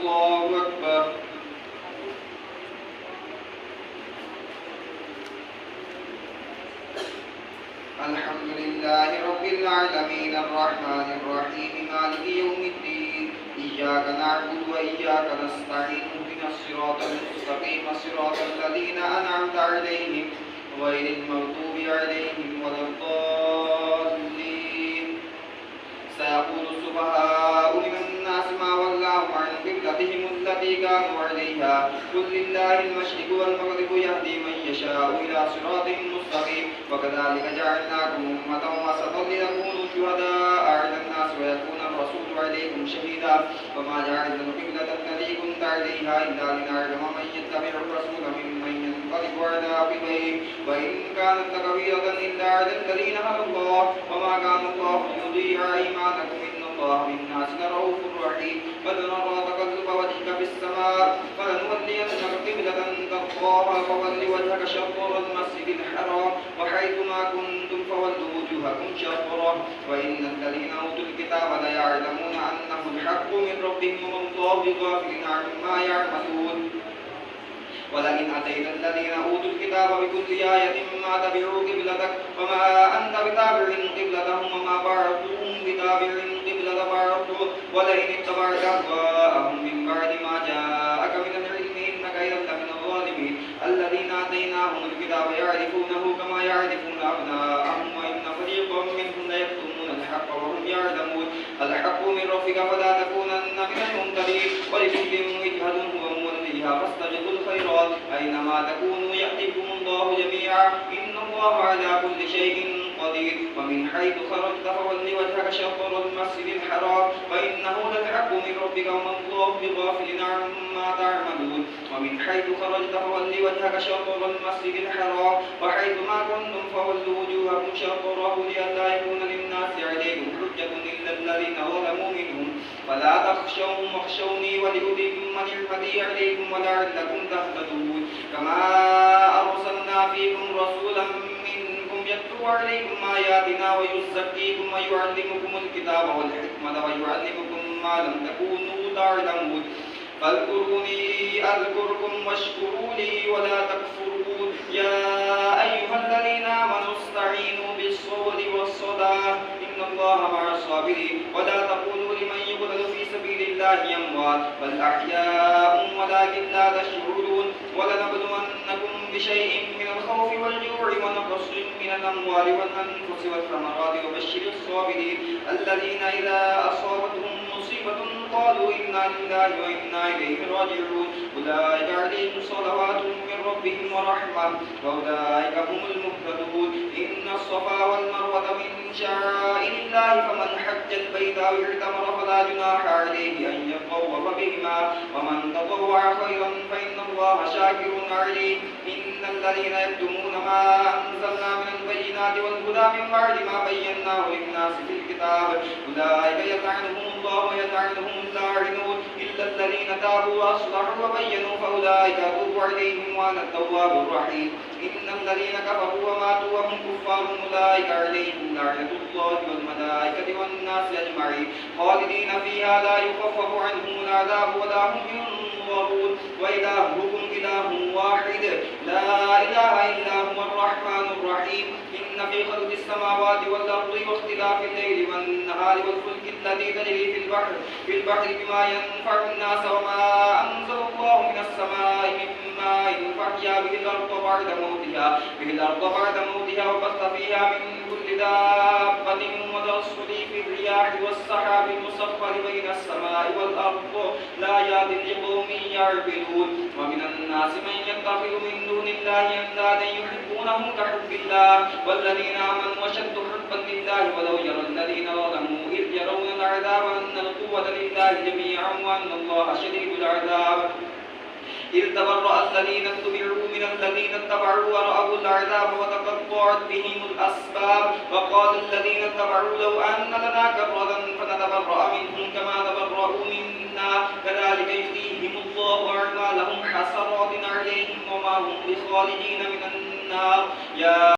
الله أكبر. الحمد لله رب العالمين الرحمن الرحيم مالك يوم الدين إياك نعبد وإياك نستعين اهدنا الصراط المستقيم صراط الذين أنعمت عليهم غير المغضوب عليهم ولا الضالين. سيقول السفهاء من الناس ما ولاهم عن قبلتهم التي كانوا عليها قل لله المشرق والمغرب يهدي من يشاء إلى صراط مستقيم. وكذلك جعلناكم أمة وسطا لتكونوا شهداء على الناس ويكون الرسول عليكم شهيدا. وما جعلنا القبلة التي كنت عليها إلا لنعلم من يتبع الرسول ممن ينقلب على عقبيه وإن كانت لكبيرة إلا على الذين هدى الله وما كان الله ليضيع إيمانكم إن الله بالناس لرؤوف رحيم. بل نرى تقلب وجهك في السماء فلنولينك قبلة ترضاها فول وجهك شطر المسجد الحرام وحيثما كنتم فولوا وجوهكم شطره وإن الذين أوتوا الكتاب ليعلمون أنه الحق من ربهم وما الله بغافل عما يعملون. ولئن أتيت الذين أوتوا الكتاب بكل آية ما تبعوا قبلتك وما أنت بتابع قبلتهم وما بعضهم بتابع قبلة بعض ولئن اتبعت أهواءهم من بعد ما جاءك من العلم إنك إذا لمن الظالمين. الذين آتيناهم الكتاب يعرفونه كما يعرفون أبناءهم وإن فريقا منهم ليكتمون الحق وهم يعلمون. الحق من ربك فلا تكونن من الممترين ولكل وجهة هو موليها فاستبقوا الخيرات أينما تكونوا يأتيكم الله جميعا إن الله على كل شيء قدير. ومن حيث خرجت فول وجهك شطر المسجد الحرام وإنه للحق من ربك وما الله بغافل عما تعملون. ومن حيث خرجت فول وجهك شطر المسجد الحرام وحيث ما كنتم فولوا وجوهكم شطره لئلا يكون للناس عليكم حجة إلا الذين ظلموا منهم فلا تخشوهم واخشوني ولأتم نعمتي عليكم ولعلكم تهتدون. كما أرسلنا فيكم رسولا منكم يتلو عليكم آياتنا ويزكيكم ويعلمكم الكتاب والحكمة ويعلمكم ما لم تكونوا تعلمون. فاذكروني أذكركم واشكروا لي ولا تكفرون. يا أيها الذين آمنوا استعينوا بالصبر والصلاة إن الله مع الصابرين. ولا تقولوا لمن يقتل في سبيل الله أموات بل أحياء ولكن لا تشعرون. ولنبلونكم بشيء من الخوف والجوع ونقص من الأموال والأنفس والثمرات وبشر الصابرين الذين إذا أصابتهم مصيبة قالوا إنا لله وإنا إليه راجعون. أولئك عليهم صلوات من ربهم ورحمة وأولئك هم المهتدون. إن الصفا والمروة من شعائر الله فمن حج البيت أو اعتمر فلا جناح عليه أن يطوف بهما ومن تطوع خيرا فإن الله شاكر عليم. إن الذين يكتمون ما أنزلنا من البينات والهدى من بعد ما بيناه للناس في الكتاب أولئك يلعنهم الله ويلعنهم اللاعنون إلا الذين تابوا وأصلحوا وبينوا فأولئك أتوب عليهم وأنا التواب الرحيم. إن الذين كفروا وماتوا وهم كفار أولئك عليهم لعنة الله والملائكة والناس أجمعين خالدين فيها لا يخفف عنهم العذاب ولا هم ينظرون. وإلهكم إله واحد لا إله إلا هو الرحمن الرحيم. إن في خلق السماوات والأرض واختلاف الليل والنهار والفلك التي تجري في البحر بما ينفع الناس وما أنزل الله من السماء من ماء فأحيا به الأرض بعد موتها وبث فيها من كل دابة وتصريف الرياح والسحاب المسخر بين السماء والأرض لآيات لقوم يعقلون. ومن الناس من يتخذ من دون الله أندادا يحبونهم كحب الله والذين آمنوا أشد حبا لله ولو يرى الذين ظلموا إذ يرون العذاب أن القوة لله جميعا وأن الله شديد العذاب. إذ تبرأ الذين اتبعوا من الذين اتبعوا ورأوا العذاب وتقطعت بهم الأسباب وقال الذين اتبعوا لو أن لنا كرة فنتبرأ منهم كما تبرأوا منا كذلك يريهم الله أعمالهم حسرات عليهم وما هم بخالدين من النار.